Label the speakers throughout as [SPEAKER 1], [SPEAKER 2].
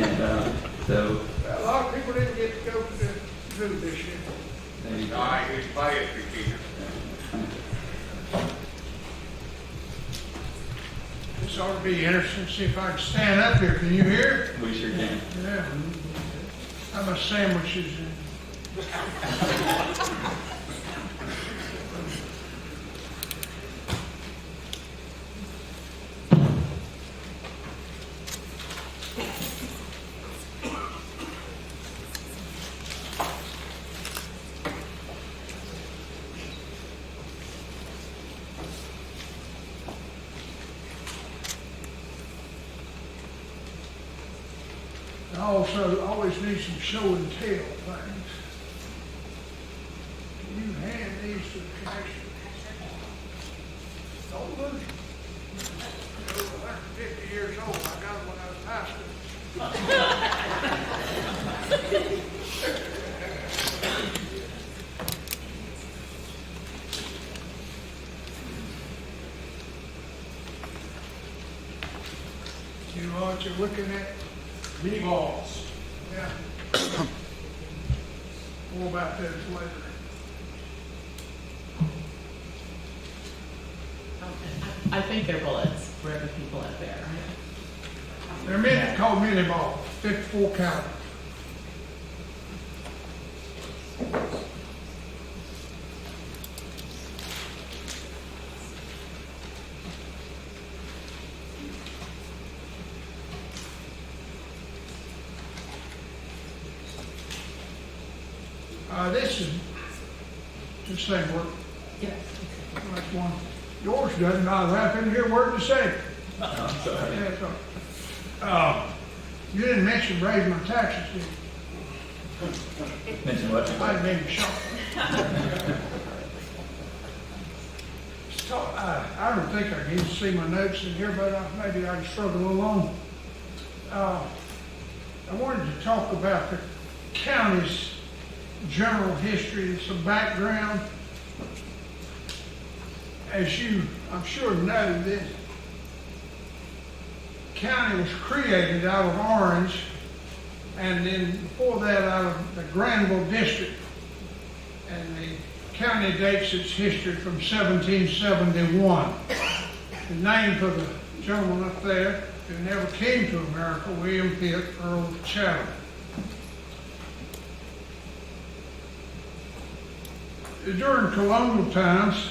[SPEAKER 1] And so,
[SPEAKER 2] A lot of people didn't get to go to the zoo this year.
[SPEAKER 1] there you go.
[SPEAKER 3] I his biography here.
[SPEAKER 2] This ought to be interesting. See if I can stand up here. Can you hear?
[SPEAKER 1] We sure can.
[SPEAKER 2] Yeah. How much sandwiches in? I also always need some show and tell things. Can you hand these to the commission? Don't lose them. I'm 50 years old. I got them when I was in high school. You know what you're looking at?
[SPEAKER 3] Mini balls.
[SPEAKER 2] Yeah. More about this later.
[SPEAKER 4] I think they're bullets for the people up there.
[SPEAKER 2] They're called mini balls, 54 caliber. This is the same word.
[SPEAKER 4] Yes.
[SPEAKER 2] That's one. Yours doesn't. I'll have in here word to say.
[SPEAKER 1] I'm sorry.
[SPEAKER 2] Yeah, so, you didn't mention raising my taxes, did you?
[SPEAKER 1] Mention what?
[SPEAKER 2] I'd been shocked. I don't think I can see my notes in here, but maybe I can struggle along. I wanted to talk about the county's general history and some background. As you, I'm sure, know, this county was created out of Orange, and then before that out of the Granville District. And the county dates its history from 1771. The name for the gentleman up there who never came to America, William Pitt, Earl of Chatham. During colonial times,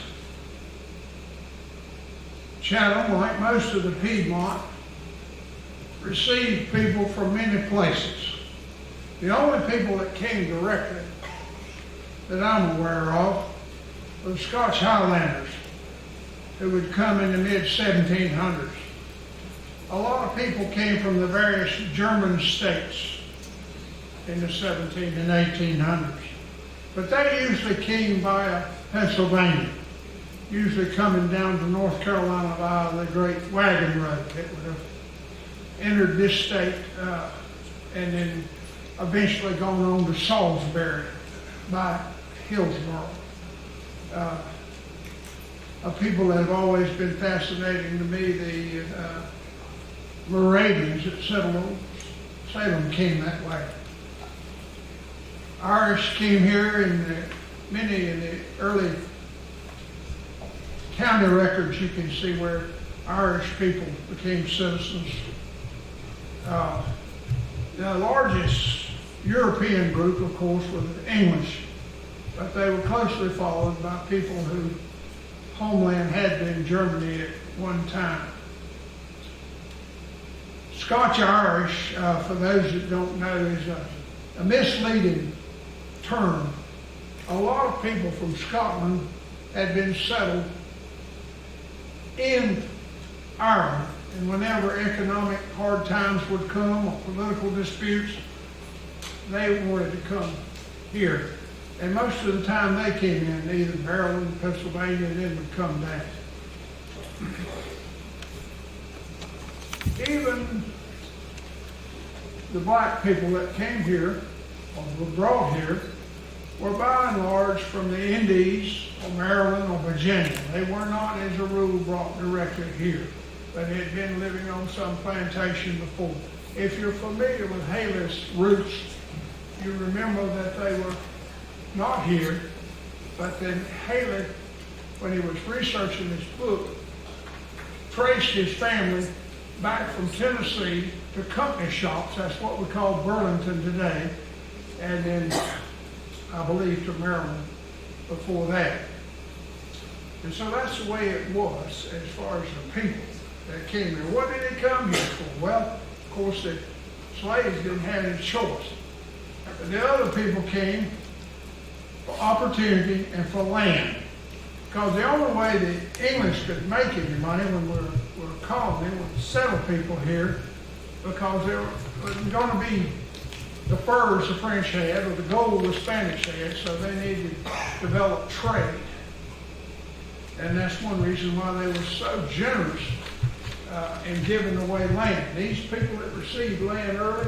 [SPEAKER 2] Chatham, like most of the Piedmont, received people from many places. The only people that came directly that I'm aware of were the Scotch Highlanders, who would come in the mid-1700s. A lot of people came from the various German states in the 17 and 1800s. But they usually came via Pennsylvania, usually coming down to North Carolina via the Great Wagon Road that would have entered this state and then eventually gone on to Salisbury by Hillsborough. A people that have always been fascinating to me, the Moravians that settled on Salem came that way. Irish came here, and many in the early county records you can see where Irish people became citizens. The largest European group, of course, was the English, but they were closely followed by people whose homeland had been Germany at one time. Scotch-Irish, for those that don't know, is a misleading term. A lot of people from Scotland had been settled in Ireland, and whenever economic hard times would come or political disputes, they wanted to come here. And most of the time they came in either Maryland, Pennsylvania, and then would come down. Even the black people that came here or were brought here were by and large from the Indies or Maryland or Virginia. They were not, as a rule, brought directly here, but had been living on some plantation before. If you're familiar with Haley's roots, you remember that they were not here, but then Haley, when he was researching his book, traced his family back from Tennessee to company shops. That's what we call Burlington today. And then, I believe, to Maryland before that. And so that's the way it was as far as the people that came here. What did they come here for? Well, of course, the slaves didn't have any choice. But the other people came for opportunity and for land. Because the only way the English could make any money when we're a colony was to settle people here, because there was going to be the furs the French had or the gold the Spanish had, so they needed to develop trade. And that's one reason why they were so generous in giving away land. These people that received land early,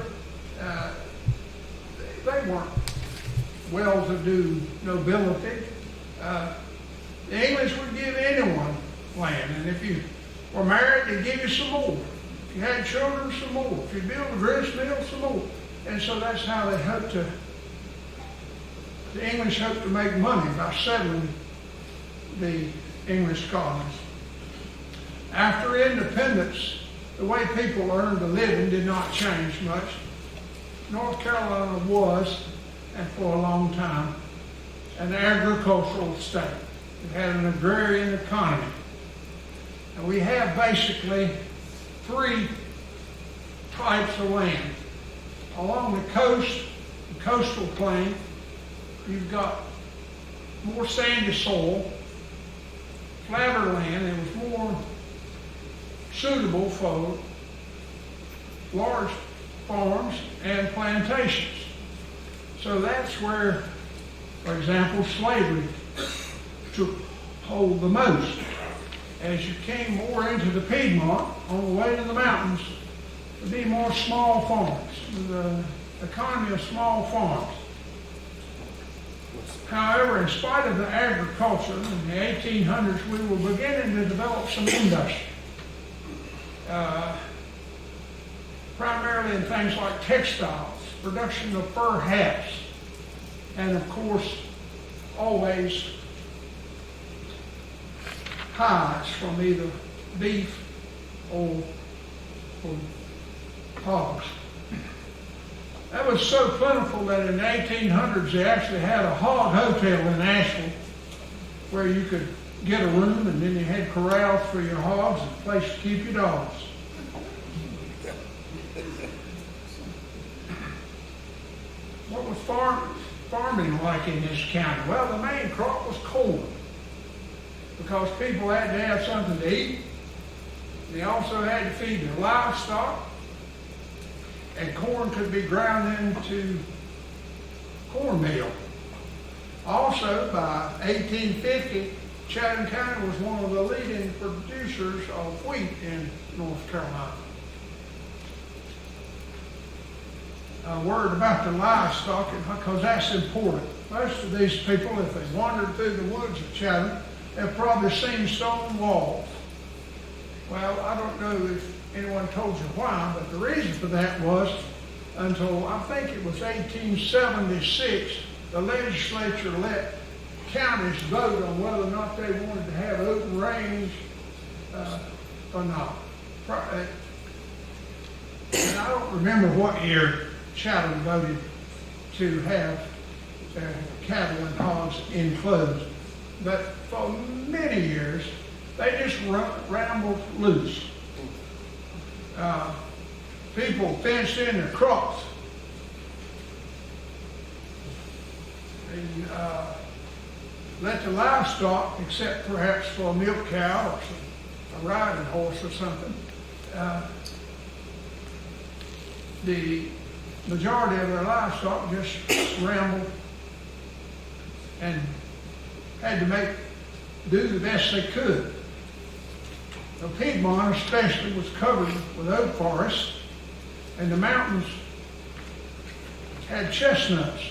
[SPEAKER 2] they weren't well-to-do nobility. The English would give anyone land, and if you were married, they'd give you some more. If you had children, some more. If you built a grist mill, some more. And so that's how they hoped to, the English hoped to make money by settling the English colonies. After independence, the way people earned a living did not change much. North Carolina was, and for a long time, an agricultural state. It had an agrarian economy. And we have basically three types of land. Along the coast, the coastal plain, you've got more sandy soil, flatter land, and it was more suitable for large farms and plantations. So that's where, for example, slavery took hold the most. As you came more into the Piedmont, on the way to the mountains, there'd be more small farms, the economy of small farms. However, in spite of the agriculture, in the 1800s, we were beginning to develop some industry. Primarily in things like textiles, production of fur hats, and of course, always hides from either beef or hogs. That was so plentiful that in the 1800s they actually had a hog hotel in Asheville where you could get a room, and then you had corrals for your hogs and a place to keep your dogs. What was farming like in this county? Well, the main crop was corn, because people had to have something to eat. They also had to feed their livestock, and corn could be ground into cornmeal. Also, by 1850, Chatham County was one of the leading producers of wheat in North Carolina. A word about the livestock, because that's important. Most of these people, if they wandered through the woods of Chatham, have probably seen stone walls. Well, I don't know if anyone told you why, but the reason for that was until I think it was 1876, the legislature let counties vote on whether or not they wanted to have open range or not. And I don't remember what year Chatham voted to have cattle and hogs enclosed, but for many years they just rambled loose. People fenced in their crops. They let the livestock, except perhaps for a milk cow or a riding horse or something, the majority of their livestock just rambled and had to do the best they could. The Piedmont especially was covered with oak forests, and the mountains had chestnuts.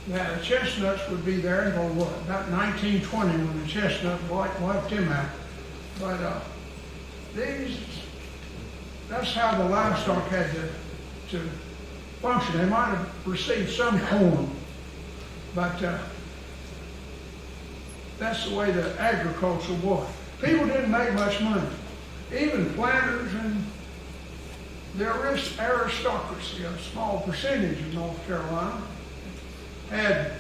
[SPEAKER 2] Now, the chestnuts would be there until about 1920 when the chestnut wiped them out. But that's how the livestock had to to function. They might have received some corn, but that's the way the agriculture was. People didn't make much money. Even planters and the aristocracy, a small percentage of North Carolina, had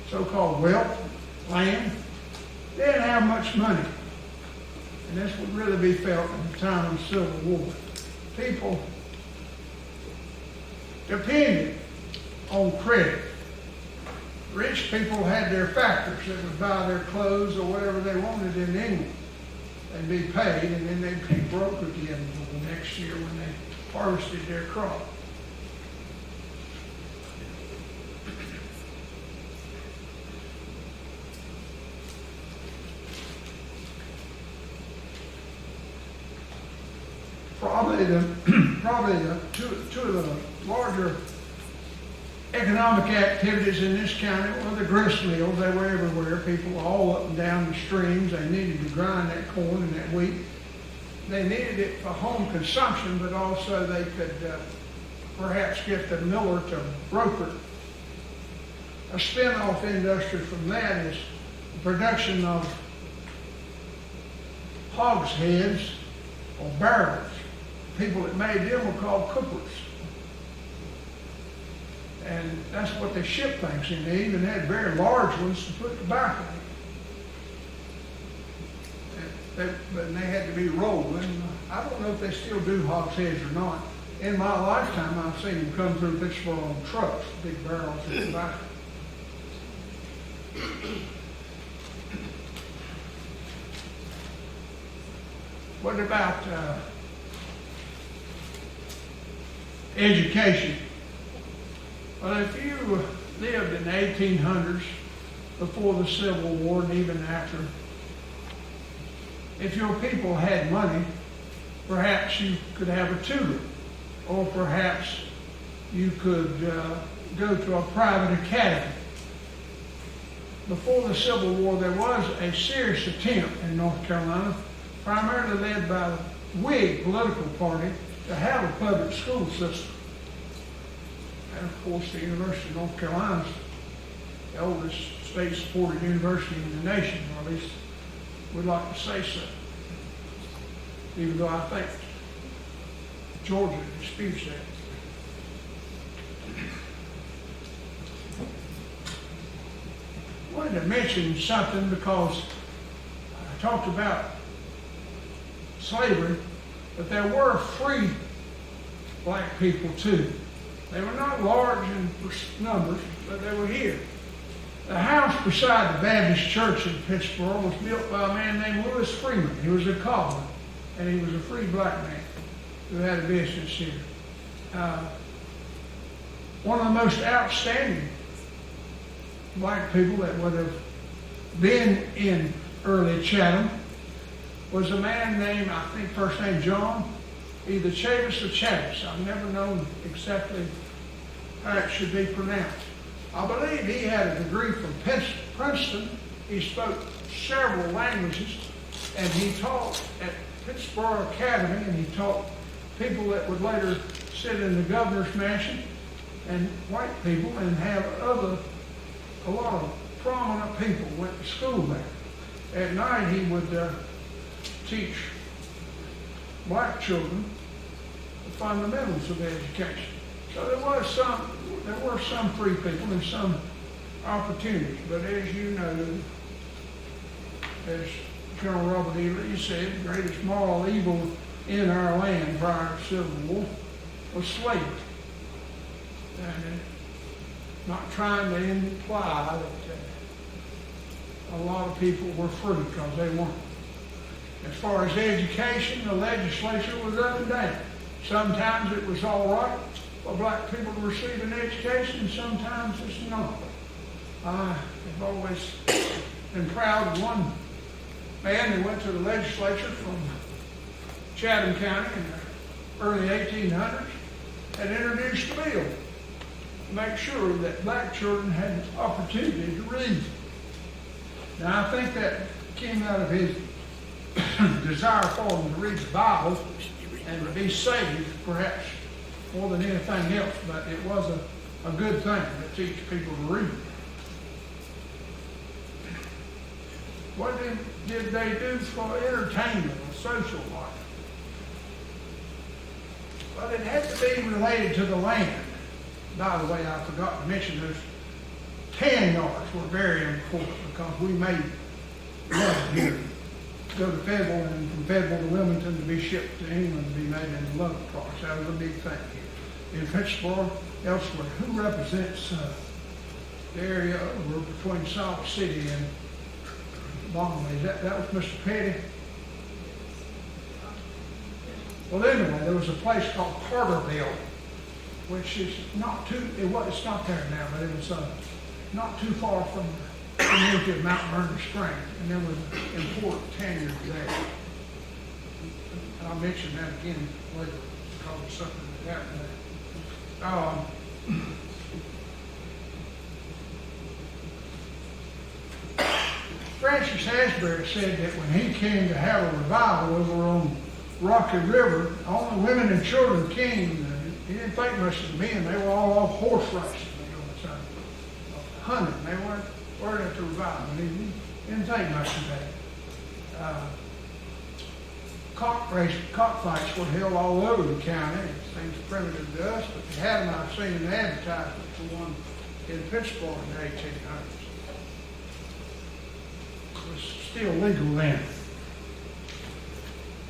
[SPEAKER 2] so-called wealth, land. They didn't have much money. And this would really be felt in the time of the Civil War. People depended on credit. Rich people had their factors that would buy their clothes or whatever they wanted in England. They'd be paid, and then they'd be broke again the next year when they harvested their crop. Probably two of the larger economic activities in this county were the grist mills. They were everywhere. People were all up and down the streams. They needed to grind that corn and that wheat. They needed it for home consumption, but also they could perhaps get the miller to broker. A spin-off industry from that is the production of hogsheads or barrels. People that made them were called coopers. And that's what they shipped things in. They even had very large ones to put tobacco in. But they had to be rolled. And I don't know if they still do hogsheads or not. In my lifetime, I've seen them come through Pittsburgh on trucks, big barrels of tobacco. What about education? Well, if you lived in the 1800s, before the Civil War and even after, if your people had money, perhaps you could have a tutor, or perhaps you could go to a private academy. Before the Civil War, there was a serious attempt in North Carolina, primarily led by the Whig political party, to have a public school system. And of course, the University of North Carolina is the oldest state-supported university in the nation, or at least we'd like to say so. Even though I think Georgia disputes that. I wanted to mention something because I talked about slavery, but there were free black people too. They were not large in numbers, but they were here. The house beside the Baptist church in Pittsburgh was built by a man named Lewis Freeman. He was a cobbler, and he was a free black man who had a business here. One of the most outstanding black people that would have been in early Chatham was a man named, I think first name John, either Chavis or Chavis. I've never known exactly how it should be pronounced. I believe he had a degree from Princeton. He spoke several languages, and he taught at Pittsburgh Academy, and he taught people that would later sit in the governor's mansion, and white people, and have a lot of prominent people went to school there. At night he would teach black children the fundamentals of education. So there were some free people and some opportunities, but as you know, as General Robert E. Lee said, the greatest moral evil in our land prior to the Civil War was slavery. And not trying to imply that a lot of people were free, because they weren't. As far as education, the legislature was up and down. Sometimes it was all right for black people to receive an education, and sometimes it's not. I've always been proud of one man who went to the legislature from Chatham County in the early 1800s and introduced a bill to make sure that black children had an opportunity to read. Now, I think that came out of his desire for them to read the Bible and to be saved, perhaps more than anything else, but it was a good thing to teach people to read. What did they do for entertainment or social life? Well, it had to be related to the land. By the way, I forgot to mention those tan yards were very important because we made love here. Go to Fayetteville and from Fayetteville to Wilmington to be shipped to England to be made into love products. That was a big thing here. In Pittsburgh, elsewhere, who represents the area over between Salt City and Bombay? That was Mr. Petty. Well, anyway, there was a place called Carterville, which is not too, it's not there now, but it was not too far from the community of Mount Vernon Springs, and there was an important tannery there. I'll mention that again later because of something that happened there. Francis Asbury said that when he came to have a revival over on Rocky River, only women and children came. He didn't think much of the men. They were all off horse racing. They were hunting. They weren't at the revival. He didn't think much of that. Cockfights were held all over the county. It seems primitive to us, but they had them. I've seen an advertisement for one in Pittsburgh in the 1800s. It was still legal then.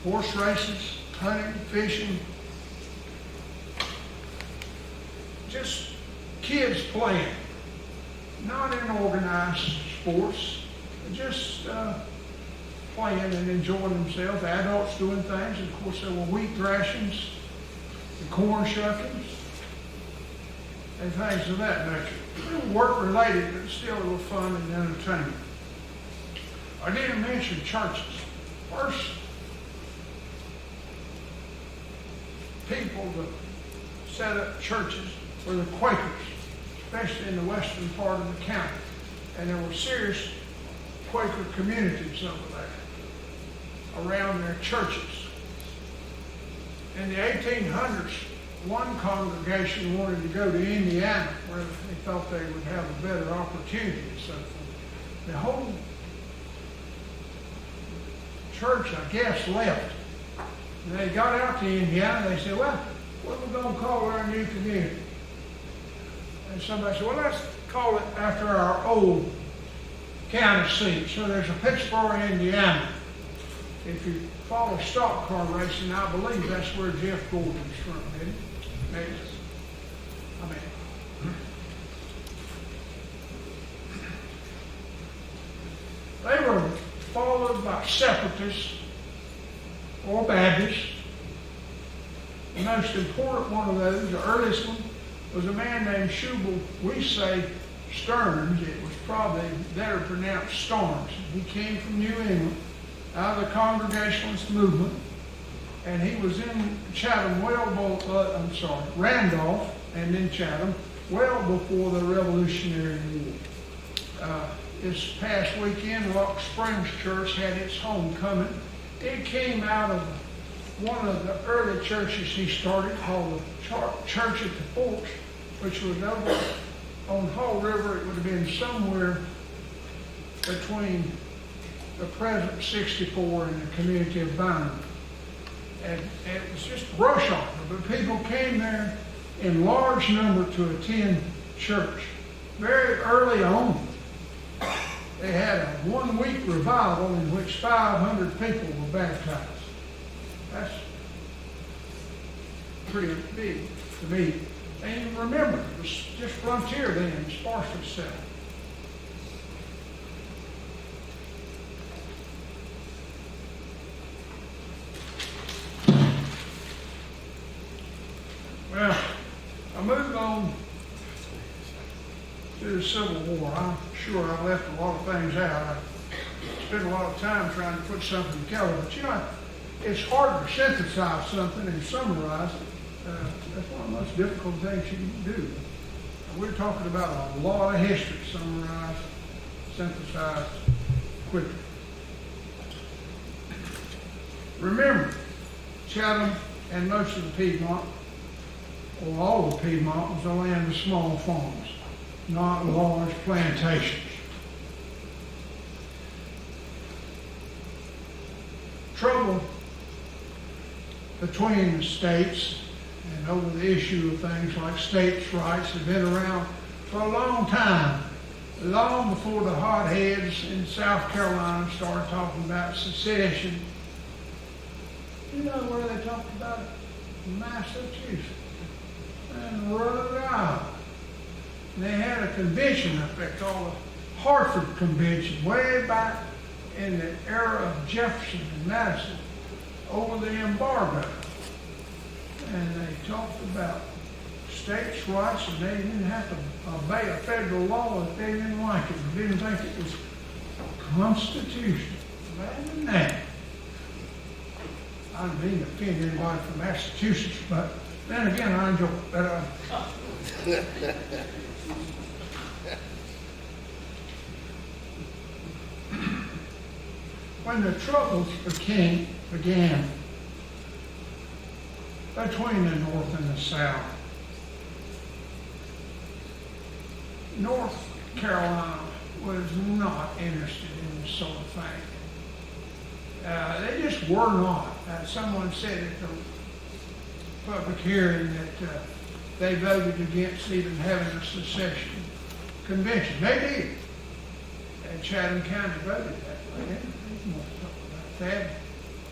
[SPEAKER 2] Horse races, hunting, fishing, just kids playing, not in organized sports, just playing and enjoying themselves, adults doing things. Of course, there were wheat thrashings and corn shuckings and things of that nature. They were work-related, but still they were fun and entertainment. I didn't mention churches. First people that set up churches were the Quakers, especially in the western part of the county. And there were serious Quaker communities over there around their churches. In the 1800s, one congregation wanted to go to Indiana where they thought they would have a better opportunity and so forth. The whole church, I guess, left. And they got out to Indiana, they said, well, what are we going to call our new community? And somebody said, well, let's call it after our old county seat. So there's a Pittsburgh, Indiana. If you follow stock car racing, I believe that's where Jeff Gordon's from, isn't it? Maybe. They were followed by separatists or Baptists. The most important one of those, the earliest one, was a man named Shubal. We say Stearns. It was probably better pronounced Starnes. He came from New England, out of the Congregationalist movement, and he was in Chatham Randolph, and then Chatham, well before the Revolutionary War. This past weekend, Rock Springs Church had its homecoming. It came out of one of the early churches he started called the Church at the Forks, which was over on Hall River. It would have been somewhere between the present 64 and the community of Bynum. And it was just brush hour, but people came there in large number to attend church. Very early on, they had a one-week revival in which 500 people were baptized. That's pretty big to me. And remember, it was just frontier then, sparsely settled. Well, I moved on to the Civil War. I'm sure I left a lot of things out. I spent a lot of time trying to put something together, but you know, it's hard to synthesize something and summarize it. That's one of the most difficult things you can do. We're talking about a lot of history, summarized, synthesized quickly. Remember, Chatham and most of the Piedmont or all of Piedmont, was the land of small farms, not large plantations. Trouble between the states and over the issue of things like states' rights have been around for a long time, long before the hotheads in South Carolina started talking about secession. You know where they talked about it? Massachusetts and Rhode Island. And they had a convention up there called the Hartford Convention way back in the era of Jefferson and Madison over the embargo. And they talked about states' rights, and they didn't have to obey a federal law if they didn't like it, or didn't think it was constitutional. Imagine that. I don't mean to offend anybody from Massachusetts, but then again, I enjoy it. But, when the troubles began between the North and the South, North Carolina was not interested in this sort of thing. They just were not. Someone said at the public hearing that they voted against even having a secession convention. They did. And Chatham County voted that way. There's more to talk about that.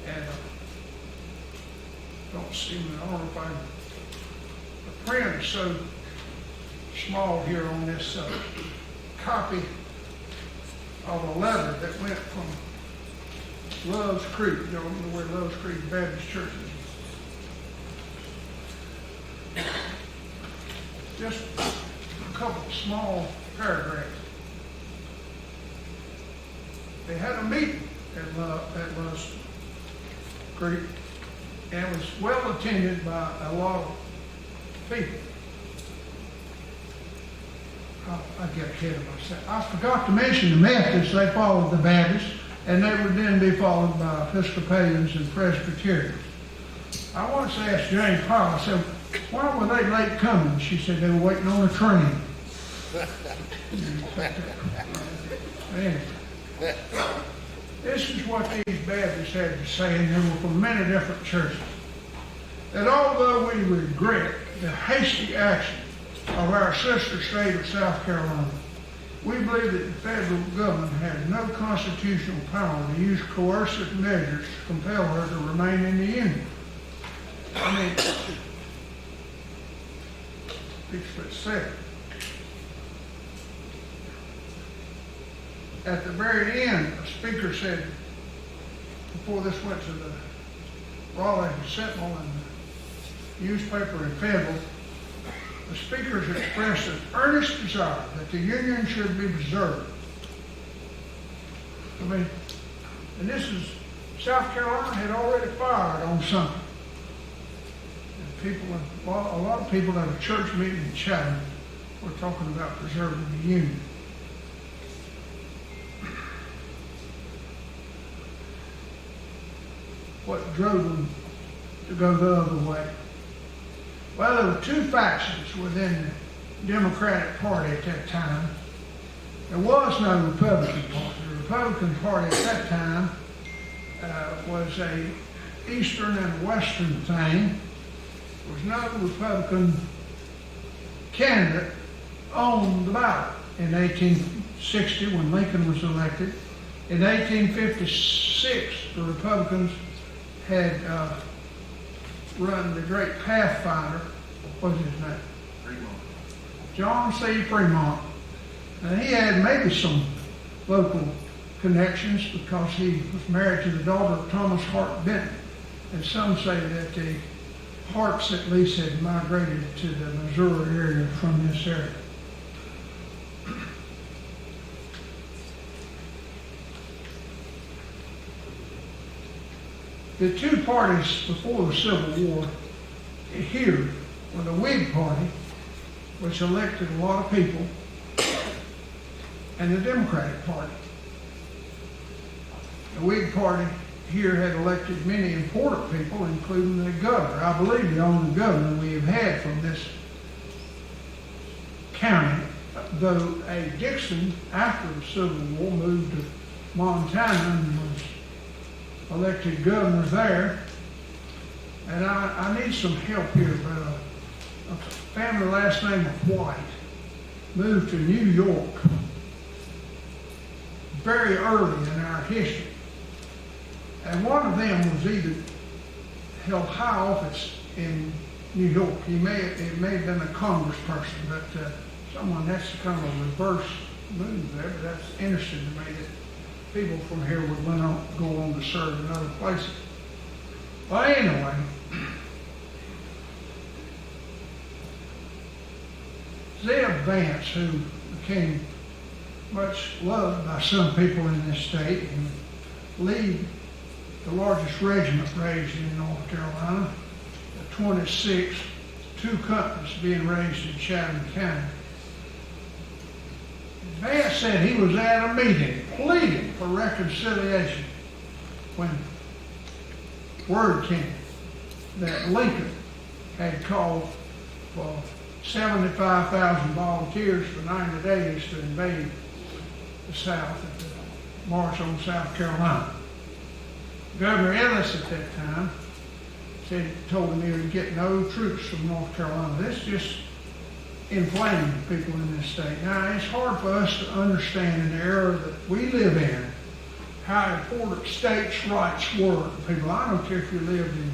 [SPEAKER 2] And don't see me, I don't know if the print is so small here on this copy of a letter that went from Love's Creek. You don't know where Love's Creek Baptist Church is. Just a couple of small paragraphs. They had a meeting at Love's Creek, and it was well attended by a lot of people. I get ahead of myself. I forgot to mention the Methodists. They followed the Baptists, and they would then be followed by Episcopalians and Presbyterians. I once asked Jane Powell, I said, why were they late coming? She said they were waiting on a train. Anyway, this is what these Baptists had to say, and they were from many different churches. That although we regret the hasty action of our sister state of South Carolina, we believe that the federal government has no constitutional power to use coercive measures to compel her to remain in the Union. I mean, it's what it said. At the very end, a speaker said, before this went to the Raleigh Sentinel and the newspaper and Federal, the speakers expressed an earnest desire that the Union should be preserved. I mean, and this is, South Carolina had already fired on something. And people, a lot of people at a church meeting in Chatham were talking about preserving the Union. What drove them to go the other way? Well, there were two factions within the Democratic Party at that time. There was no Republican Party. The Republican Party at that time was a Eastern and Western thing. There was no Republican candidate on the ballot in 1860 when Lincoln was elected. In 1856, the Republicans had run the great Pathfinder, what was his name?
[SPEAKER 3] Fremont.
[SPEAKER 2] John C. Fremont. And he had maybe some local connections because he was married to the daughter of Thomas Hart Benton. And some say that the Harts at least had migrated to the Missouri area from this area. The two parties before the Civil War here were the Whig Party, which elected a lot of people, and the Democratic Party. The Whig Party here had elected many important people, including the governor. I believe the only governor we have had from this county, though A. Dixon, after the Civil War, moved to Montana and was elected governor there. And I need some help here, but a family last name of White moved to New York very early in our history. And one of them was either held high office in New York. It may have been a congressperson, but someone, that's kind of a reverse move there, but that's interesting to me that people from here would go on to serve in other places. But anyway, Zeb Vance, who became much loved by some people in this state and lead the largest regiment raised in North Carolina, the 26th, 2 companies being raised in Chatham County. Vance said he was at a meeting pleading for reconciliation when word came that Lincoln had called for 75,000 volunteers for 90 days to invade the South and to march on South Carolina. Governor Ellis at that time told him he would get no troops from North Carolina. This just inflamed people in this state. Now, it's hard for us to understand in the era that we live in how important states' rights were to people. I don't care if you lived in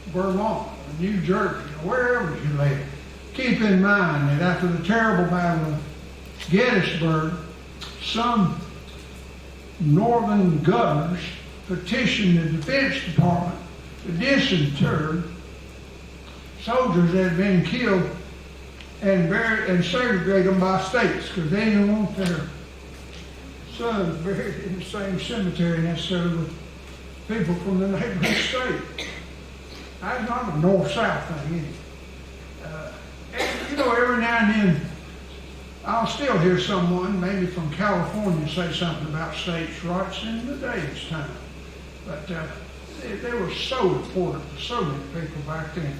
[SPEAKER 2] Vermont or New Jersey or wherever you live. Keep in mind that after the terrible Battle of Gettysburg, some northern governors petitioned the Defense Department to disinter soldiers that had been killed and buried and segregate them by states because they didn't want their sons buried in the same cemetery necessarily with people from the neighboring state. That's not a north-south thing, is it? And, you know, every now and then I'll still hear someone, maybe from California, say something about states' rights in the day's time. But they were so important to so many people back then.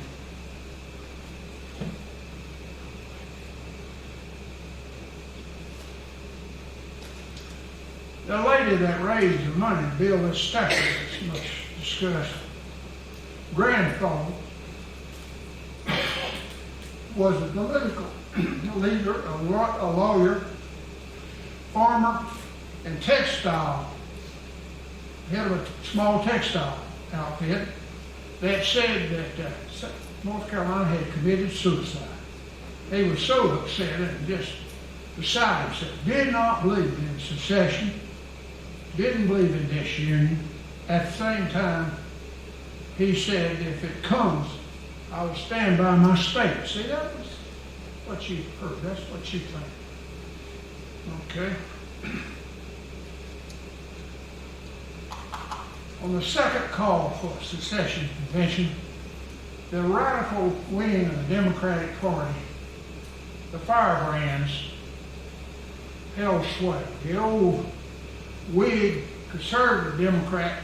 [SPEAKER 2] The lady that raised the money to build this statue that's much discussed, grandfather, was a political leader, a lawyer, farmer, and textile, head of a small textile outfit that said that North Carolina had committed suicide. He was so upset and just beside himself, did not believe in secession, didn't believe in disunion. At the same time, he said, if it comes, I will stand by my state. See, that was what you heard. That's what you think. Okay. On the second call for a secession convention, the radical wing of the Democratic Party, the firebrands, held sway. The old Whig conservative Democrat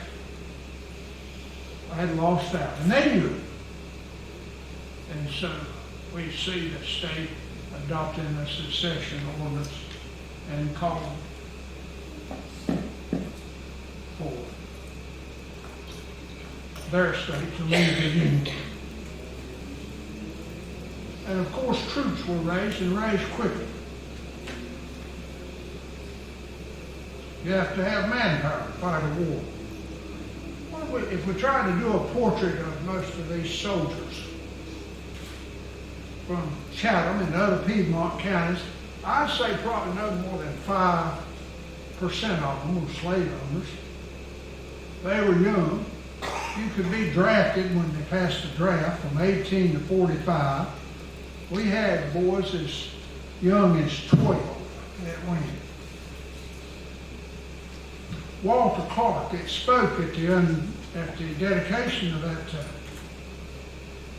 [SPEAKER 2] had lost out, and they knew it. And so we see the state adopting a secession ordinance and calling for their state to leave the Union. And of course, troops were raised and raised quickly. You have to have manpower to fight a war. If we try to do a portrait of most of these soldiers from Chatham and other Piedmont counties, I'd say probably no more than 5% of them were slave owners. They were young. You could be drafted when they passed the draft from 18 to 45. We had boys as young as 12 that went. Walter Clark, that spoke at the dedication of that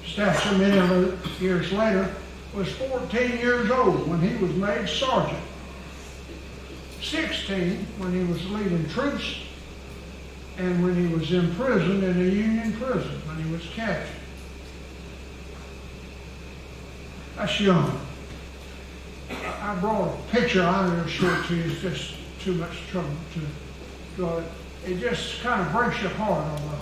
[SPEAKER 2] statue many years later, was 14 years old when he was made sergeant, 16 when he was leading troops, and when he was imprisoned in a Union prison, when he was captured. That's young. I brought a picture I'm going to show it to you. It's just too much trouble to draw it. It just kind of breaks your heart on a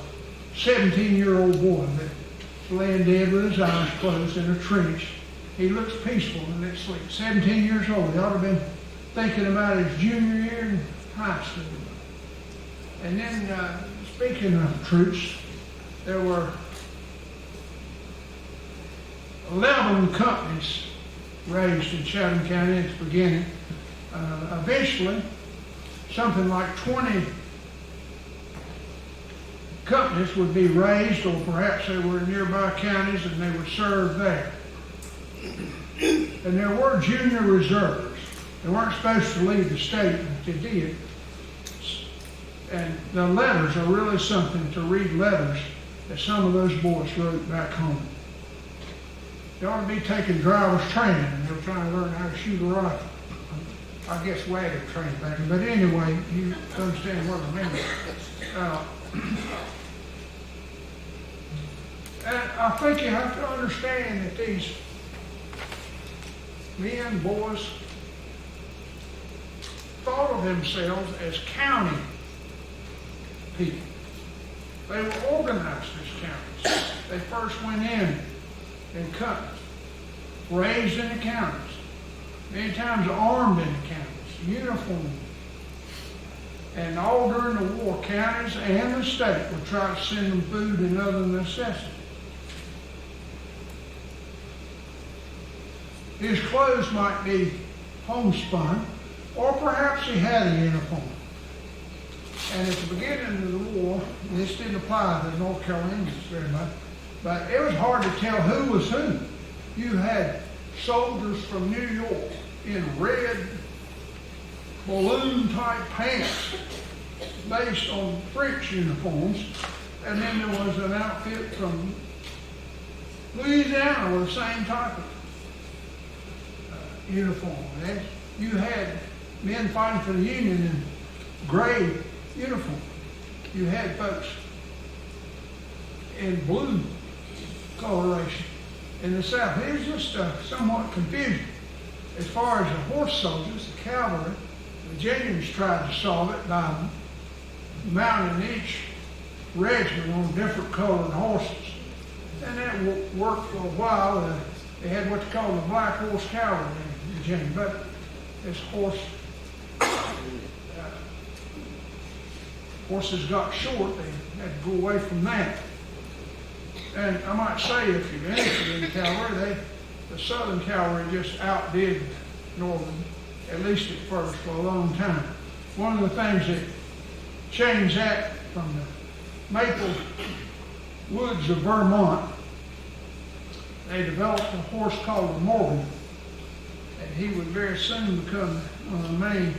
[SPEAKER 2] 17-year-old boy that's laying dead with his eyes closed in a trench. He looks peaceful in that sleep. 17 years old. He ought to have been thinking about his junior year in high school. And then, speaking of troops, there were 11 companies raised in Chatham County at the beginning. Eventually, something like 20 companies would be raised, or perhaps they were in nearby counties and they would serve there. And there were junior reserves. They weren't supposed to leave the state, but they did. And the letters are really something to read, letters that some of those boys wrote back home. They ought to be taking driver's training, and they were trying to learn how to shoot a rifle. I guess wagon training back then. But anyway, you understand what I mean. And I think you have to understand that these men, boys, thought of themselves as county people. They were organized as counties. They first went in companies, raised in the counties, many times armed in the counties, uniformed. And all during the war, counties and the state would try to send them food and other necessities. His clothes might be homespun, or perhaps he had a uniform. And at the beginning of the war, this didn't apply to the North Carolinians very much, but it was hard to tell who was who. You had soldiers from New York in red balloon-type pants based on French uniforms, and then there was an outfit from Louisiana with the same type of uniform. And you had men fighting for the Union in gray uniform. You had folks in blue coloration in the South. It was just somewhat confusing. As far as the horse soldiers, the cavalry, the Virginians tried to solve it by mounting each regiment on different colored horses. And that worked for a while. They had what they call the Black Horse Cavalry in Virginia, but this horses got short, they had to go away from that. And I might say, if you're interested in the cavalry, the Southern cavalry just outdid Northern, at least at first, for a long time. One of the things that changed that from the maple woods of Vermont, they developed a horse called the Morgan, and he would very soon become one of the main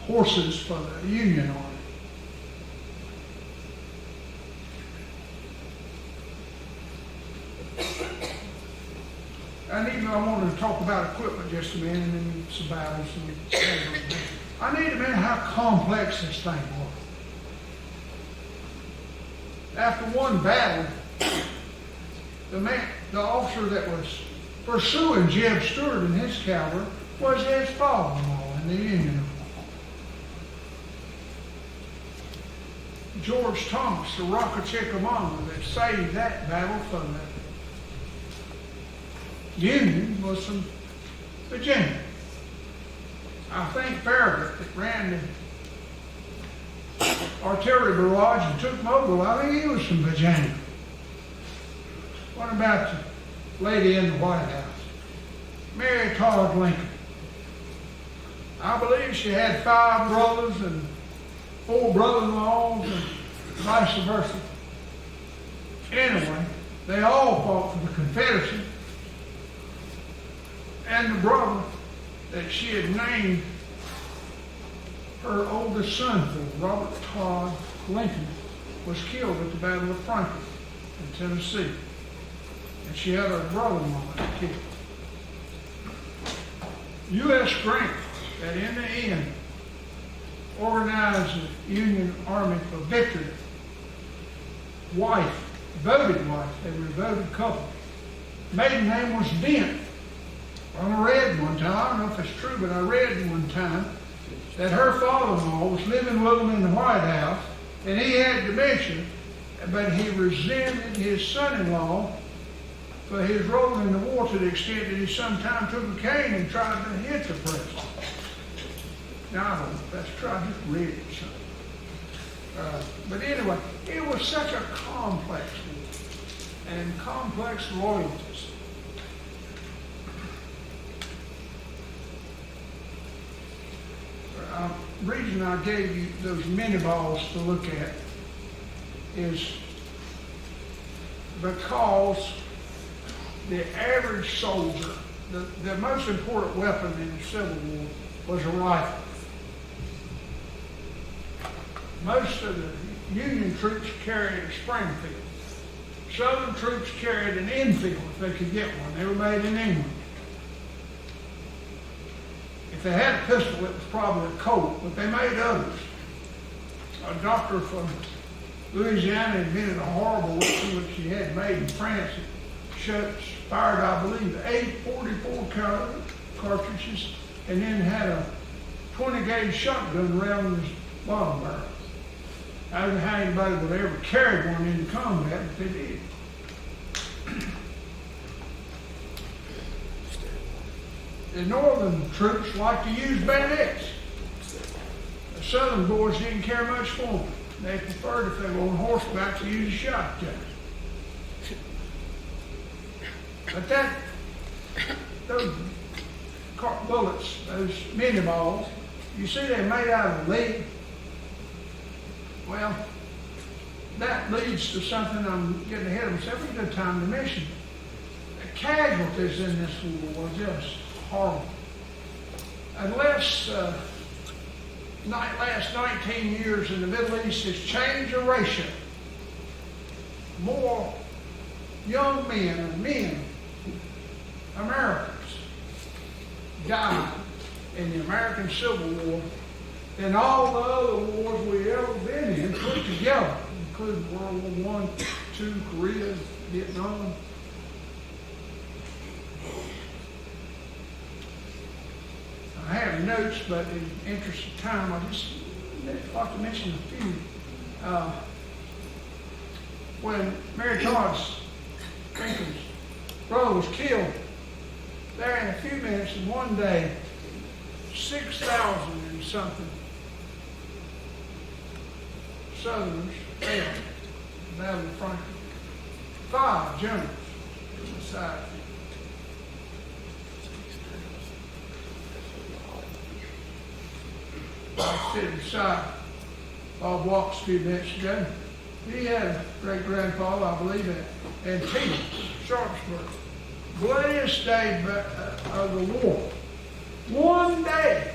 [SPEAKER 2] horses for the Union Army. I wanted to talk about equipment just a minute, and then some battles. I need to mention how complex this thing was. After one battle, the officer that was pursuing Jeb Stuart and his cavalry was his father-in-law in the Union Army. George Thomas, the Rock of Chickamauga, that saved that battle from the Union, was from Virginia. I think Farragut, that ran the artillery barrage and took Mobile, I think he was from Virginia. What about the lady in the White House? Mary Todd Lincoln. I believe she had 5 brothers and 4 brother-in-laws and vice versa. Anyway, they all fought for the Confederacy. And the brother that she had named her oldest son for, Robert Todd Lincoln, was killed at the Battle of Franklin in Tennessee. And she had her brother-in-law killed. U.S. Grant, that in the end organized the Union Army for victory. Wife, voted wife, they were a voted couple. Maiden name was Dent. Well, I read one time, I don't know if it's true, but I read one time that her father-in-law was living with him in the White House, and he had dementia, but he resented his son-in-law for his role in the war to the extent that he sometimes took a cane and tried to hit the president. Now, I don't know if that's true, I just read it something. But anyway, it was such a complex war, and complex loyalties. The reason I gave you those mini balls to look at is because the average soldier, the most important weapon in the Civil War was a rifle. Most of the Union troops carried a Springfield. Southern troops carried an Enfield if they could get one. They were made in England. If they had a pistol, it was probably a Colt, but they made others. A doctor from Louisiana invented a horrible weapon which he had made in France. It fired, I believe, 8 44 caliber cartridges, and then had a 20 gauge shotgun around his bottom barrel. I don't know how anybody would ever carry one into combat, but they did. The northern troops liked to use bayonets. The southern boys didn't care much for them. They preferred, if they were on horseback, to use a shotgun. But those bullets, those mini balls, you see they're made out of lead. Well, that leads to something I'm getting ahead of myself. It's a good time to mention. The casualties in this war were just horrible. Unless last 19 years in the Middle East has changed the ratio. More young men and men, Americans, died in the American Civil War than all the other wars we've ever been in put together, including World War I, II, Korea, Vietnam. I have notes, but in the interest of time, I just like to mention a few. When Mary Todd's Lincoln's brother was killed, there in a few minutes in one day, 6,000 and something Southerners fell in the Battle of Franklin. 5 generals beside him. I sit beside Bob Walks a few minutes ago. He had a great-grandfather, I believe, in Antietam, Sharpsburg. Bloodiest day of the war. One day,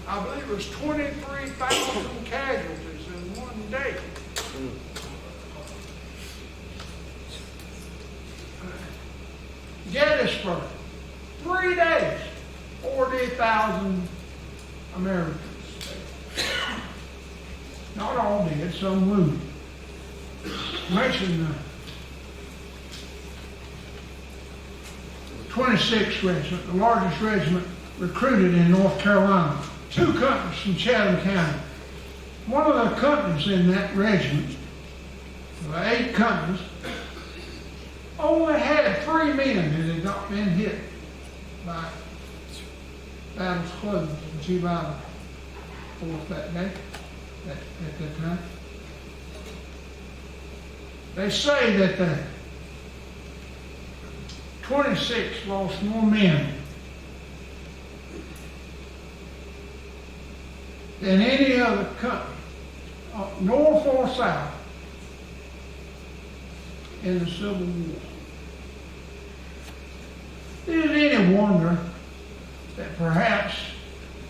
[SPEAKER 2] I believe it was 23,000 casualties in one day. Gettysburg, 3 days, 40,000 Americans. Not all dead, some wounded. Mention the 26th Regiment, the largest regiment recruited in North Carolina. 2 companies from Chatham County. One of the companies in that regiment, the 8 companies, only had 3 men that had not been hit by battles closed in July 4th that day, at that time. They say that the 26 lost more men than any other company, north or south, in the Civil War. Is it any wonder that perhaps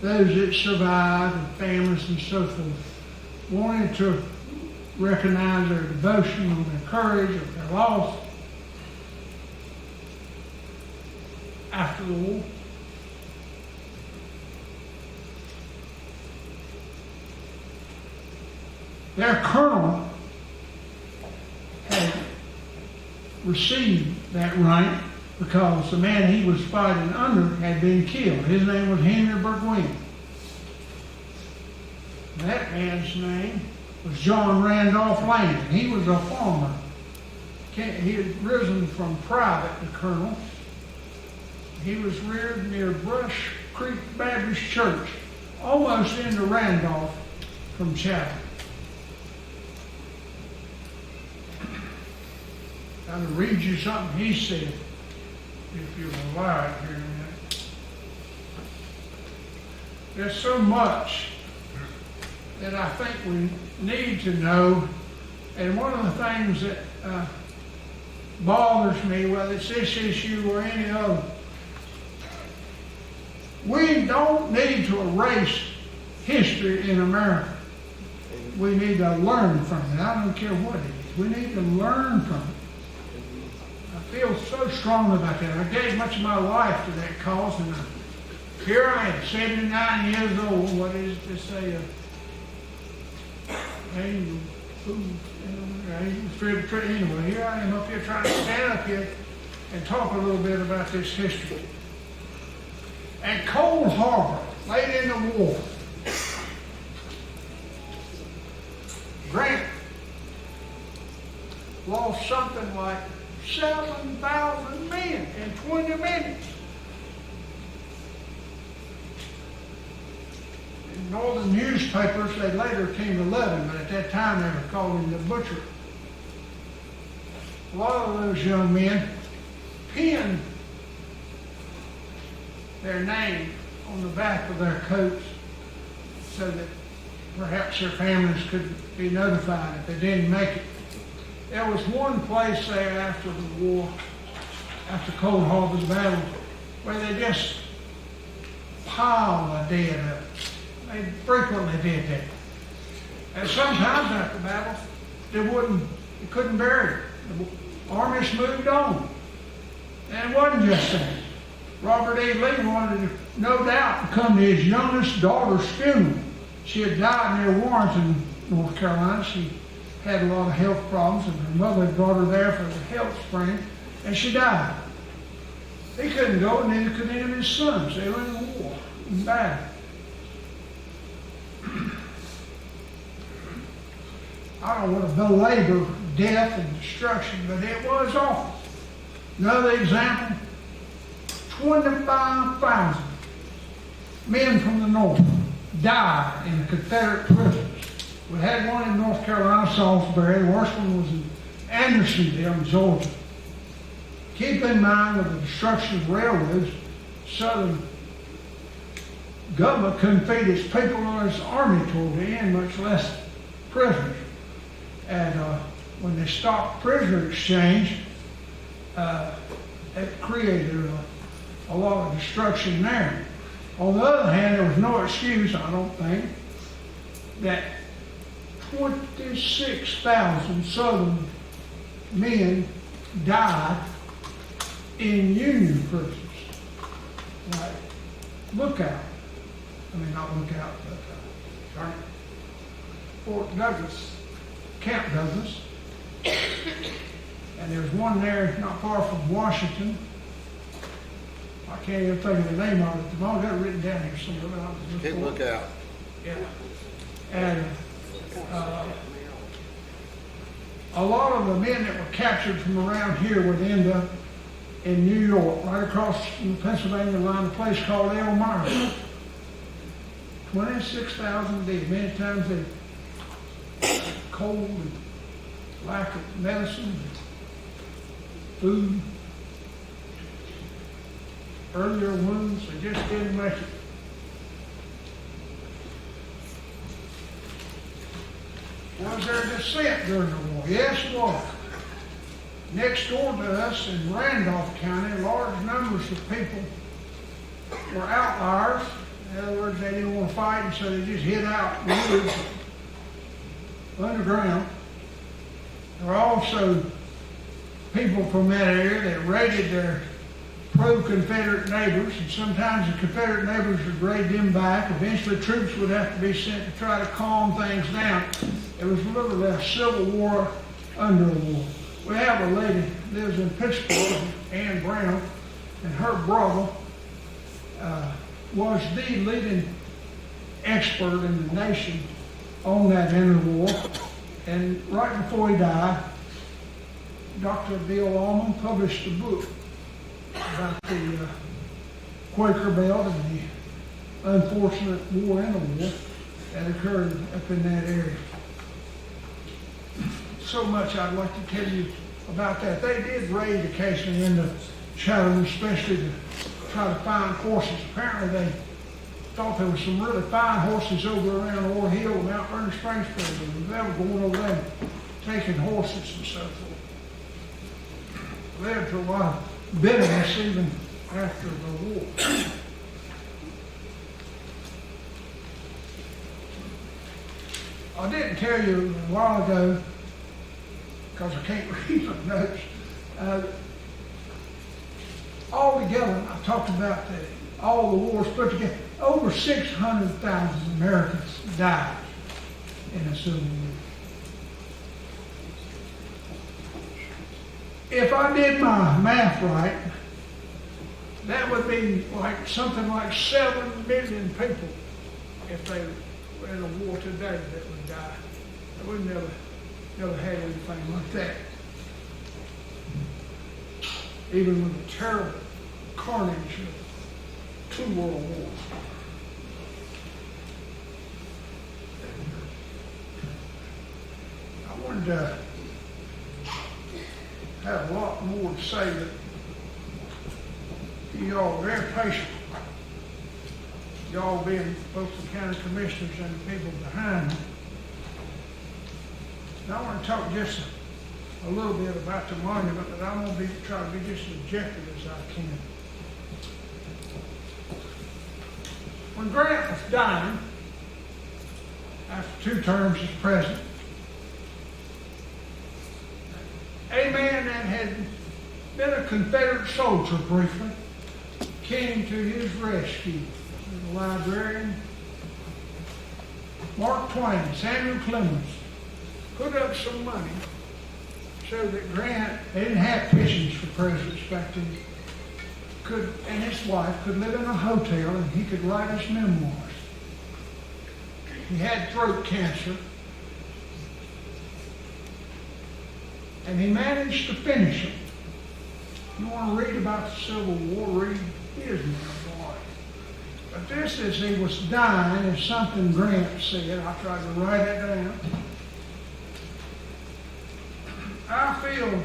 [SPEAKER 2] those that survived and families and so forth wanted to recognize their devotion or their courage or their loss after the war? Their colonel had received that rank because the man he was fighting under had been killed. His name was Henry Burgoyne. That man's name was John Randolph Lane. He was a farmer. He had risen from private to colonel. He was reared near Brush Creek Baptist Church, almost into Randolph from Chatham. I'm going to read you something he said, if you'll allow it here in a minute. There's so much that I think we need to know, and one of the things that bothers me, whether it's this issue or any other, we don't need to erase history in America. We need to learn from it. I don't care what it is. We need to learn from it. I feel so strong about that. I gave much of my life to that cause, and here I am, 79 years old. What is it to say? Anyway, here I am up here trying to stand up here and talk a little bit about this history. At Cold Harbor, late in the war, Grant lost something like 7,000 men in 20 minutes. In northern newspapers, they later came to love him, but at that time they were calling him the butcher. A lot of those young men pinned their name on the back of their coats so that perhaps their families could be notified if they didn't make it. There was one place there after the war, after Cold Harbor's battle, where they just piled the dead up. They frequently did that. And sometimes after the battle, they couldn't bury it. The armies moved on. And it wasn't just that. Robert E. Lee wanted to, no doubt, to come to his youngest daughter's funeral. She had died near Warrenton, North Carolina. She had a lot of health problems, and her mother had brought her there for the health spring, and she died. He couldn't go, and neither could any of his sons. They were in the war, in battle. I don't want to belabor death and destruction, but it was awful. Another example, 25,000 men from the North died in the Confederate prisons. We had one in North Carolina, Salisbury. The worst one was in Andersonville, in Georgia. Keep in mind, with the destruction of railroads, Southern government couldn't feed its people or its army toward the end, much less prisoners. And when they stopped prisoner exchange, it created a lot of destruction there. On the other hand, there was no excuse, I don't think, that 26,000 Southern men died in Union prisons. Like Lookout. I mean, not Lookout, but Fort Douglas, Camp Douglas. And there's one there not far from Washington. I can't even think of the name of it. I've got it written down here somewhere.
[SPEAKER 5] Lookout.
[SPEAKER 2] Yeah. And a lot of the men that were captured from around here would end up in New York, right across from the Pennsylvania line, a place called Elmira. 26,000 dead. Many times they cold and lack of medicine, food, earlier wounds, they just didn't make it. Was there dissent during the war? Yes, it was. Next door to us in Randolph County, large numbers of people were outliers. In other words, they didn't want to fight, and so they just hid out in the woods underground. There were also people from that area that raided their pro-Confederate neighbors, and sometimes the Confederate neighbors would raid them back. Eventually, troops would have to be sent to try to calm things down. It was literally a civil war under a war. We have a lady lives in Pittsburgh, Ann Brown, and her brother was the leading expert in the nation on that interwar. And right before he died, Dr. Bill Allman published a book about the Quaker Belt and the unfortunate war in the war that occurred up in that area. So much I'd like to tell you about that. They did raid occasionally into Chatham, especially to try to find horses. Apparently they thought there were some really fine horses over around Ore Hill and Mount Vernon Springs. They were going over there and taking horses and so forth. Led to a lot of bitterness even after the war. I didn't tell you a while ago, because I can't read my notes, altogether, I talked about all the wars put together. Over 600,000 Americans died in the Civil War. If I did my math right, that would be like something like 7 million people if they were in a war today that would die. We never had anything like that. Even with the terrible carnage of 2 world wars. I wanted to have a lot more to say, but you all are very patient. Y'all being both the county commissioners and the people behind me. And I want to talk just a little bit about the monument, but I'm going to try to be just as objective as I can. When Grant was dying, after 2 terms as president, a man that had been a Confederate soldier briefly came to his rescue. The librarian, Mark Twain, Samuel Clemens, put up some money so that Grant, they didn't have pensions for presidents back then, and his wife could live in a hotel and he could write his memoirs. He had throat cancer, and he managed to finish it. You want to read about the Civil War, read his memoir. But this, as he was dying, is something Grant said. I tried to write it down. I feel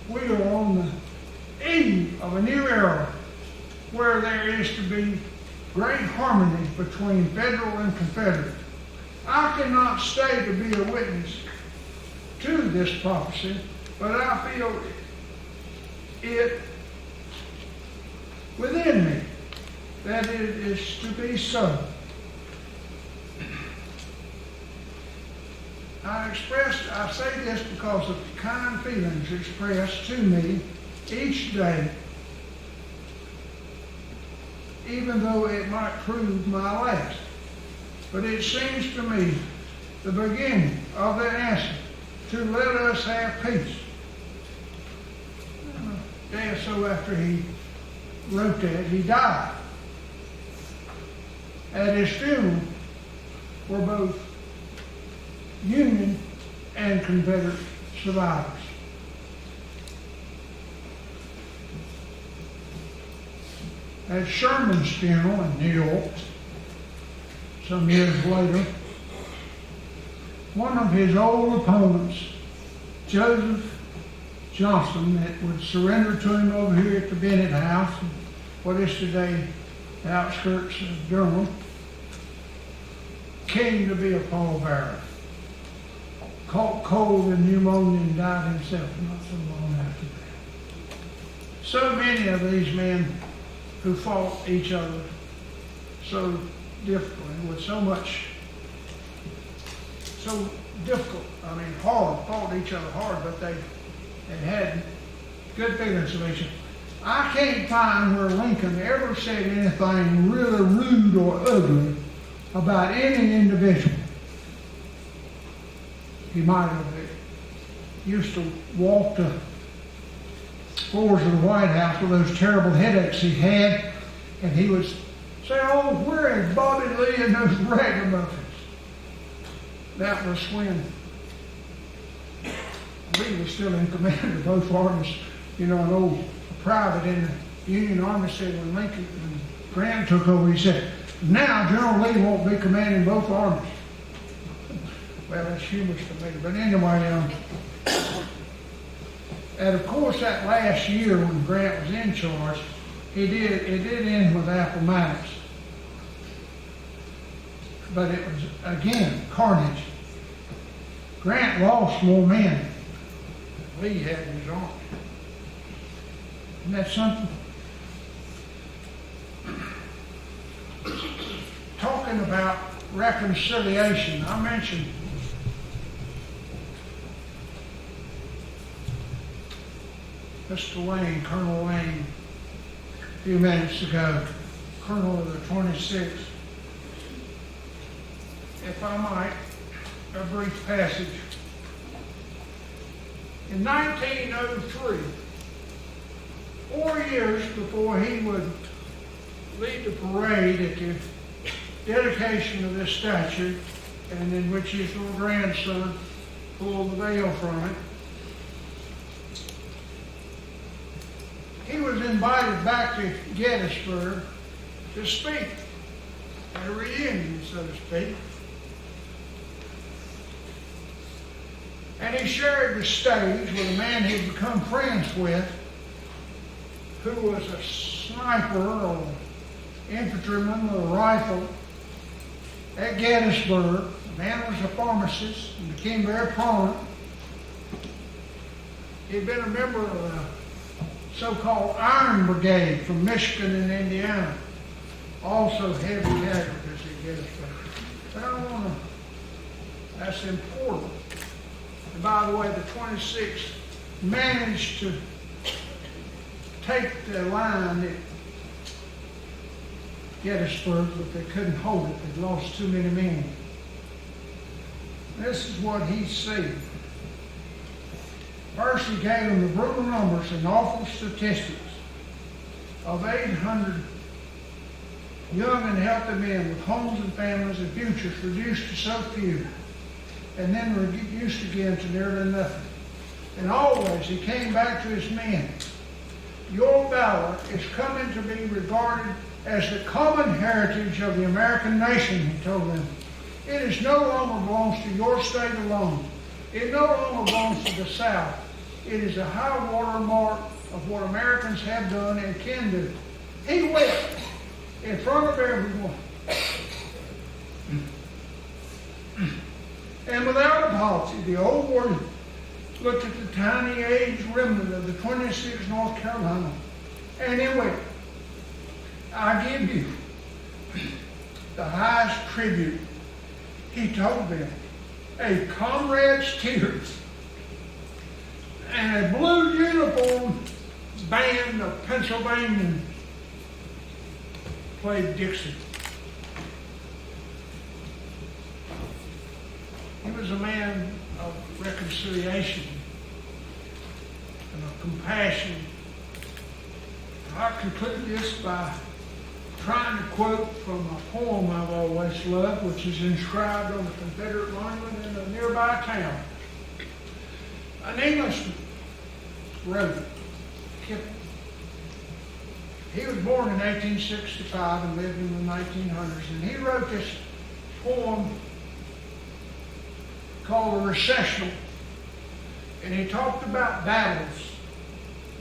[SPEAKER 2] we are on the eve of a new era where there is to be great harmony between federal and Confederate. I cannot stay to be a witness to this prophecy, but I feel it within me that it is to be so. I say this because of the kind feelings expressed to me each day, even though it might prove my last. But it seems to me the beginning of the answer to let us have peace. A day or so after he wrote that, he died. At his funeral were both Union and Confederate survivors. At Sherman's funeral in New York, some years later, one of his old opponents, Joseph Johnson, that would surrender to him over here at the Bennett House, what is today the outskirts of Durham, came to be a pallbearer. Caught cold and pneumonia and died himself not so long after that. So many of these men who fought each other so difficultly, with so difficult, hard, fought each other hard, but they had good feelings of each other. I can't find where Lincoln ever said anything really rude or ugly about any individual. He might have used to walk the floors of the White House with those terrible headaches he had, and he would say, "Oh, where is Bobby Lee and those ragamuffins?" That was when Lee was still in command of both armies. You know, an old private in the Union Army said when Grant took over, he said, "Now General Lee won't be commanding both armies." Well, that's humorous to me. But anyway, and of course that last year when Grant was in charge, it did end with Appomattox. But it was, again, carnage. Grant lost more men than Lee had in his army. Isn't that something? Talking about reconciliation, I mentioned Mr. Lane, Colonel Lane, a few minutes ago, Colonel of the 26th. If I might, a brief passage. In 1903, 4 years before he would lead the parade at the dedication of this statue, and in which his little grandson pulled the veil from it, he was invited back to Gettysburg to speak at a reunion, so to speak. And he shared the stage with a man he'd become friends with, who was a sniper or infantryman with a rifle at Gettysburg. The man was a pharmacist and became very prominent. He'd been a member of the so-called Iron Brigade from Michigan and Indiana. Also heavy casualties at Gettysburg. But I don't want to, that's important. And by the way, the 26th managed to take the line at Gettysburg, but they couldn't hold it. They'd lost too many men. This is what he said. First, he gave them the brutal numbers and awful statistics of 800 young and healthy men with homes and families and futures reduced to so few, and then reduced again to nearly nothing. And always he came back to his men. Your valor is coming to be regarded as the common heritage of the American nation, he told them. It is no longer belongs to your state alone. It no longer belongs to the South. It is a high water mark of what Americans have done and can do. He wept in front of everyone. And without apology, the old warrior looked at the tiny aged remnant of the 26th North Carolina, and he wept. I give you the highest tribute, he told them, a comrade's tears and a blue uniform band of Pennsylvania played Dixie. He was a man of reconciliation and of compassion. I conclude this by trying to quote from a poem I've always loved, which is inscribed on a Confederate monument in a nearby town. An Englishman wrote it. He was born in 1865 and lived in the 1900s, and he wrote this poem called A Recessional, and he talked about battles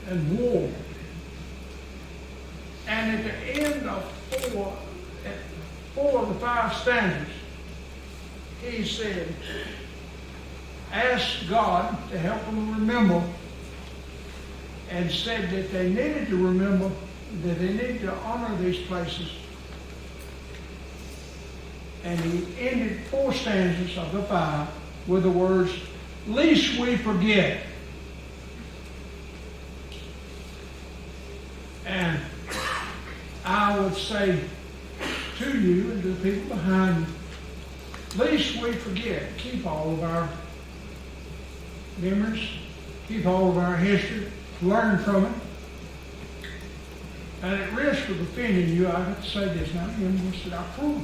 [SPEAKER 2] and war. And at the end of four of the 5 stanzas, he said, asked God to help them remember, and said that they needed to remember, that they needed to honor these places. And he ended 4 stanzas of the 5 with the words, "Least we forget." And I would say to you and to the people behind you, least we forget, keep all of our memories, keep all of our history, learn from it. And at risk of offending you, I have to say this now, and this is our proof.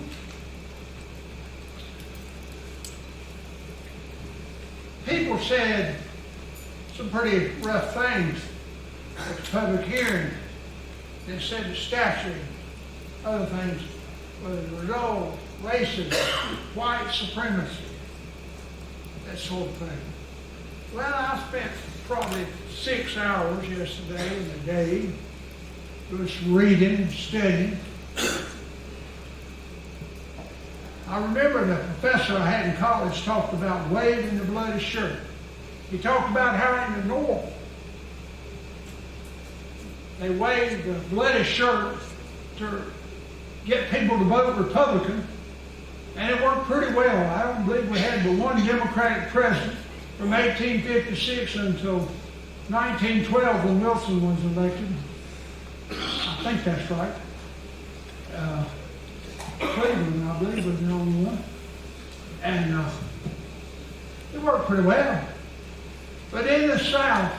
[SPEAKER 2] People said some pretty rough things at the public hearing. They said the statute, other things, whether it was all racism, white supremacy, that sort of thing. Well, I spent probably 6 hours yesterday in the day just reading and studying. I remember the professor I had in college talked about waving the bloody shirt. He talked about how in the North they waved the bloody shirt to get people to vote Republican, and it worked pretty well. I don't believe we had but one Democratic president from 1856 until 1912 when Wilson was elected. I think that's right. Cleveland, I believe, was the only one. And it worked pretty well. But in the South,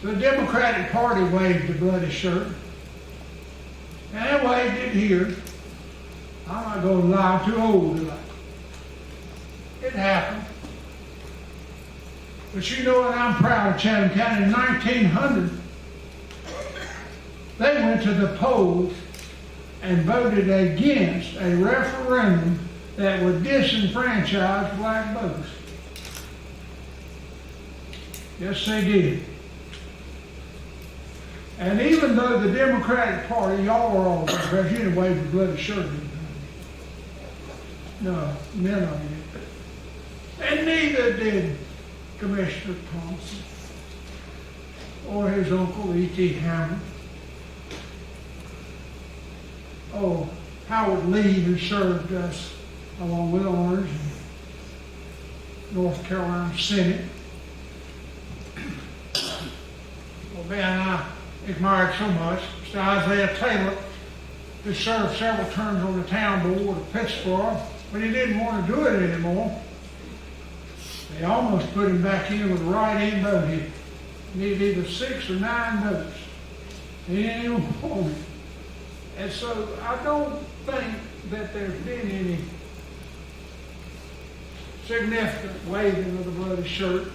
[SPEAKER 2] the Democratic Party waved the bloody shirt. And they waved it here. I'm not going to lie, I'm too old to lie. It happened. But you know what, I'm proud of Chatham County. In 1900, they went to the polls and voted against a referendum that would disenfranchise black voters. Yes, they did. And even though the Democratic Party, y'all were all because you didn't wave the bloody shirt. No, none of you. And neither did Commissioner Thompson or his uncle E.T. Hammond. Oh, Howard Lee, who served us along with honors in North Carolina Senate. Well, Ben, I admired so much. Mr. Isaiah Taylor, who served several terms on the town board of Pittsburgh, but he didn't want to do it anymore. They almost put him back in with a write-in vote. He needed either 6 or 9 votes. He didn't even want it. And so I don't think that there's been any significant waving of the bloody shirt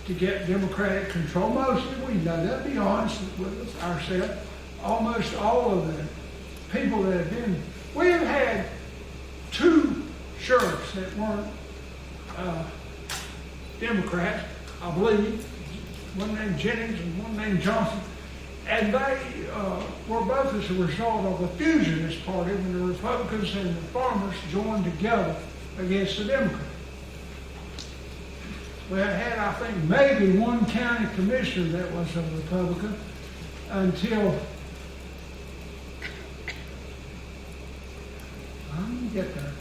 [SPEAKER 2] to get Democratic control. Mostly we know that, be honest with us, ourselves. Almost all of the people that have been, we have had 2 sheriffs that weren't Democrats, I believe, one named Jennings and one named Johnson, and they were both as a result of the fusionist party when the Republicans and the farmers joined together against the Democrats. We had, I think, maybe one county commissioner that was a Republican until, I'm going to get there.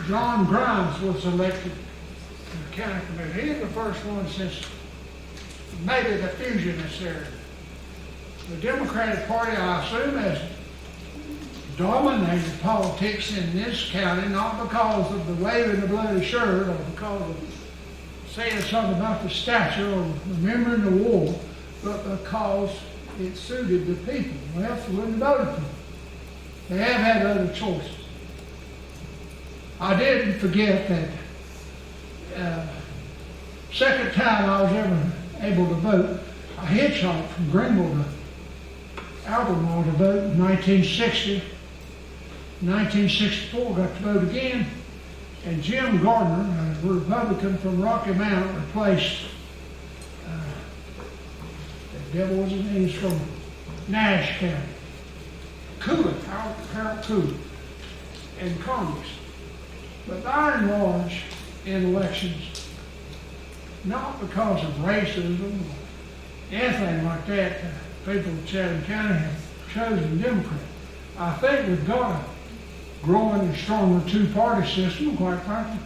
[SPEAKER 2] John Grimes was elected to the county commission. He was the first one since maybe the fusionist era. The Democratic Party, I assume, has dominated politics in this county, not because of the waving the bloody shirt or because of saying something about the statue or remembering the war, but because it suited the people. Well, so wouldn't have voted for them. They have had other choices. I didn't forget that second time I was ever able to vote, I hitchhiked from Greenville to Albemarle to vote in 1960. 1964, got to vote again, and Jim Gardner, a Republican from Rocky Mount, replaced, the devil was his name, he's from Nash County, Cooley, Harold Cooley, in Congress. But by and large, in elections, not because of racism or anything like that, people of Chatham County have chosen Democrat. I think we've got a growing and stronger two-party system, quite frankly.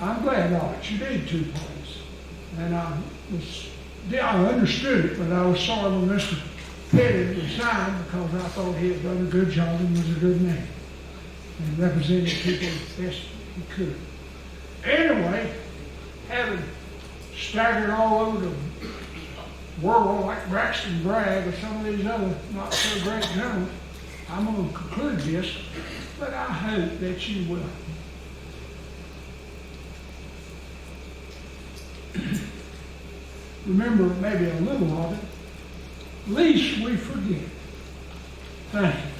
[SPEAKER 2] I'm glad of it. You need 2 parties. And I understood it, but I was sorry when Mr. Pettit resigned because I thought he had done a good job and was a good man. And represented people as best he could. Anyway, having staggered all over the world like Braxton Bragg or some of these other not so great generals, I'm going to conclude this, but I hope that you will. Remember maybe a little of it, least we forget. Thank you.